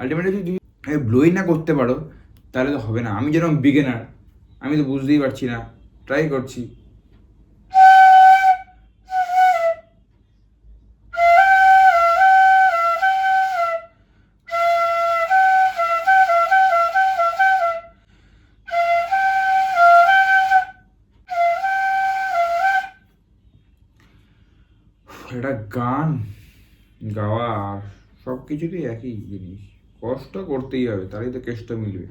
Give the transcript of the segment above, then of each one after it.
Ultimately যদি তুমি ব্লোই না করতে পারো তাহলে তো হবে না। আমি যেরকম বিগিনার, আমি তো বুঝতেই পারছি না, ট্রাই করছি। এটা গান গাওয়া আর সব কিছুতেই একই জিনিস, কষ্ট করতেই হবে, তাহলেই তো কেষ্ট মিলবে।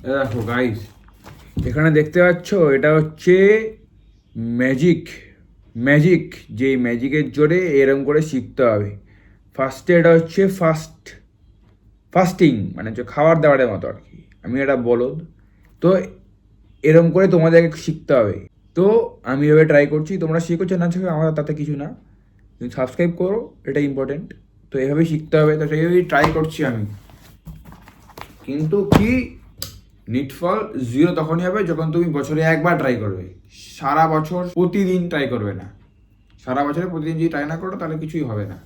দেখো গাইস, এখানে দেখতে পাচ্ছ এটা হচ্ছে ম্যাজিক। ম্যাজিক, যে ম্যাজিকের জোরে এরম করে শিখতে হবে। ফার্স্টে এটা হচ্ছে ফাস্টিং, মানে হচ্ছে খাবার দাবারের মতো আর কি। আমি এটা বলদ, তো এরম করে তোমাদেরকে শিখতে হবে। তো আমি এভাবে ট্রাই করছি, তোমরা শিখেছো না শিখো আমার তাতে কিছু না, তুমি সাবস্ক্রাইব করো, এটা ইম্পর্টেন্ট। তো এভাবেই শিখতে হবে, তো সেইভাবেই ট্রাই করছি আমি। কিন্তু কি, নিটফল 0 তখনই হবে যখন তুমি বছরে একবার ট্রাই করবে। সারা বছর প্রতিদিন ট্রাই করবে না। সারা বছরে প্রতিদিন যদি ট্রাই না করো তাহলে কিছুই হবে না।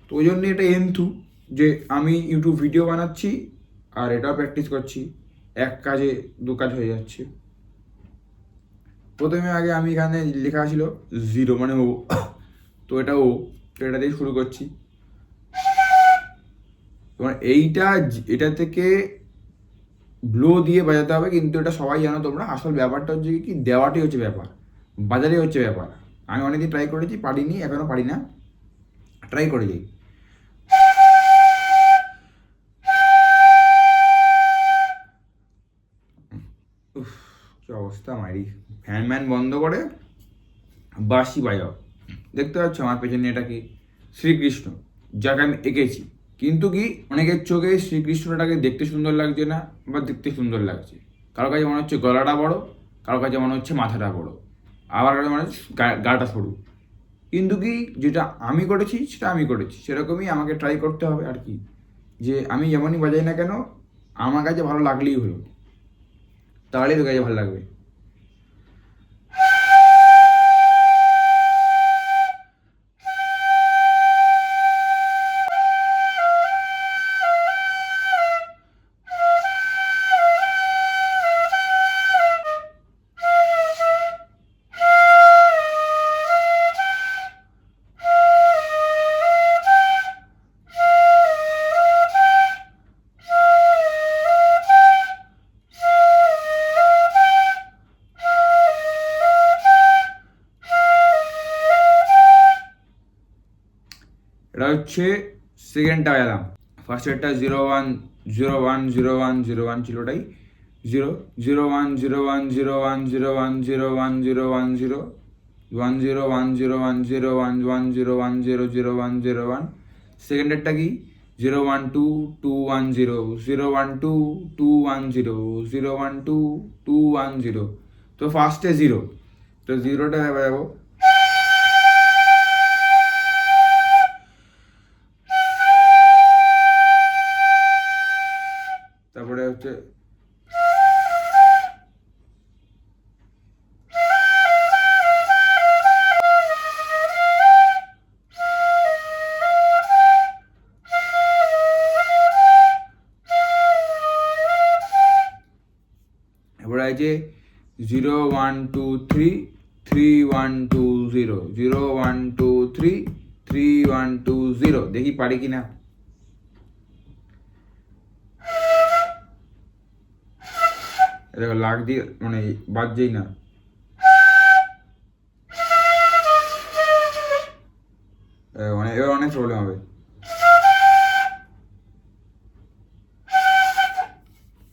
তো ওই জন্য এটা এন্থু যে আমি ইউটিউব ভিডিও বানাচ্ছি আর এটাও প্র্যাকটিস করছি, এক কাজে দু কাজ হয়ে যাচ্ছে। প্রথমে আগে আমি এখানে লেখা ছিল 0 মানে ও, তো এটা ও, তো এটা দিয়ে শুরু করছি। তোমার এটা থেকে ব্লো দিয়ে বাজাতে হবে, কিন্তু এটা সবাই জানো তোমরা। আসল ব্যাপারটা হচ্ছে কি, দেওয়াটাই হচ্ছে ব্যাপার, বাজারেই হচ্ছে ব্যাপার। আমি অনেকদিন ট্রাই করেছি, পারিনি, এখনও পারি না, ট্রাই করে যাই। কি অবস্থা মারি, ফ্যান ম্যান বন্ধ করে বাঁশি বাজাও। দেখতে পাচ্ছ আমার পেছনে এটা কি, শ্রীকৃষ্ণ, যাকে আমি এঁকেছি। কিন্তু কি, অনেকের চোখে শ্রীকৃষ্ণটাকে দেখতে সুন্দর লাগছে না, বা দেখতে সুন্দর লাগছে। কারো কাছে মনে হচ্ছে গলাটা বড়, কারো কাছে মনে হচ্ছে মাথাটা বড়, আবার কারো মনে হচ্ছে গাটা সরু। কিন্তু কি, যেটা আমি করেছি সেটা আমি করেছি, সেরকমই আমাকে ট্রাই করতে হবে আর কি। যে আমি যেমনই বাজাই না কেন, আমার কাছে ভালো লাগলেই হলো, তাহলেই তোর কাছে ভালো লাগবে। এটা হচ্ছে সেকেন্ডটা বাজালাম। ফার্স্টেরটা 0 1 0 1 0 1 0 1 ছিল, ওটাই 0 0 1 0 1 0 1 0 1 0 1 0 1 0 1 0 1 0 1 0 1 1 0 1 0 0 1 0 1। সেকেন্ডেরটা কি, 0 1 2 2 1 0 0 1 2 2 1 0 0 1 2 2 1 0। তো ফার্স্টে 0, তো 0টা বাজাবো। তারপরে হচ্ছে তারপরে আছে 0 1 2 3 3 1 2 0 0 1 2 3 3 1 2 0 দেখি পারি কি না। দেখো লাগ দিয়ে মানে বাজছেই না। এবার অনেক প্রবলেম হবে।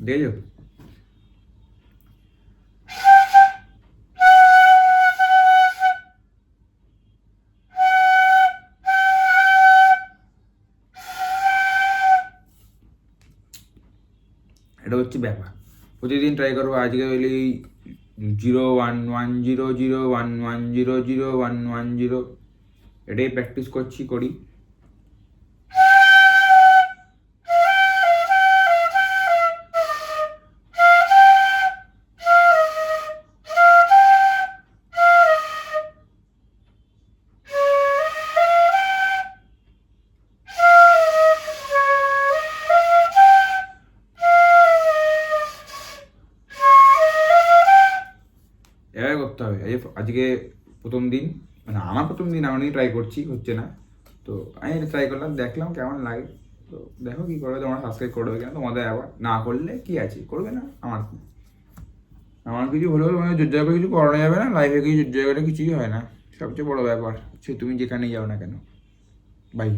দেখছো এটা হচ্ছে ব্যাপার। প্রতিদিন ট্রাই করবো। আজকে হইলে 0 1 1 0 0 1 1 0 0 1 1 0 এটাই প্র্যাকটিস করি। এভাবে করতে হবে। আজকে প্রথম দিন, মানে আমার প্রথম দিন আমি ট্রাই করছি, হচ্ছে না। তো আমি এটা ট্রাই করলাম, দেখলাম কেমন লাগে। তো দেখো কী করবে, তোমরা সাবস্ক্রাইব করবে কেন, তোমাদের আবার না করলে কি আছে, করবে না, আমার কি, আমার কিছু হলেও তোমাদের জোর জায়গায় কিছু করানো যাবে না, লাইফে কিছু জোর জায়গাটা কিছুই হয় না। সবচেয়ে বড় ব্যাপার সে তুমি যেখানেই যাও না কেন। বাই।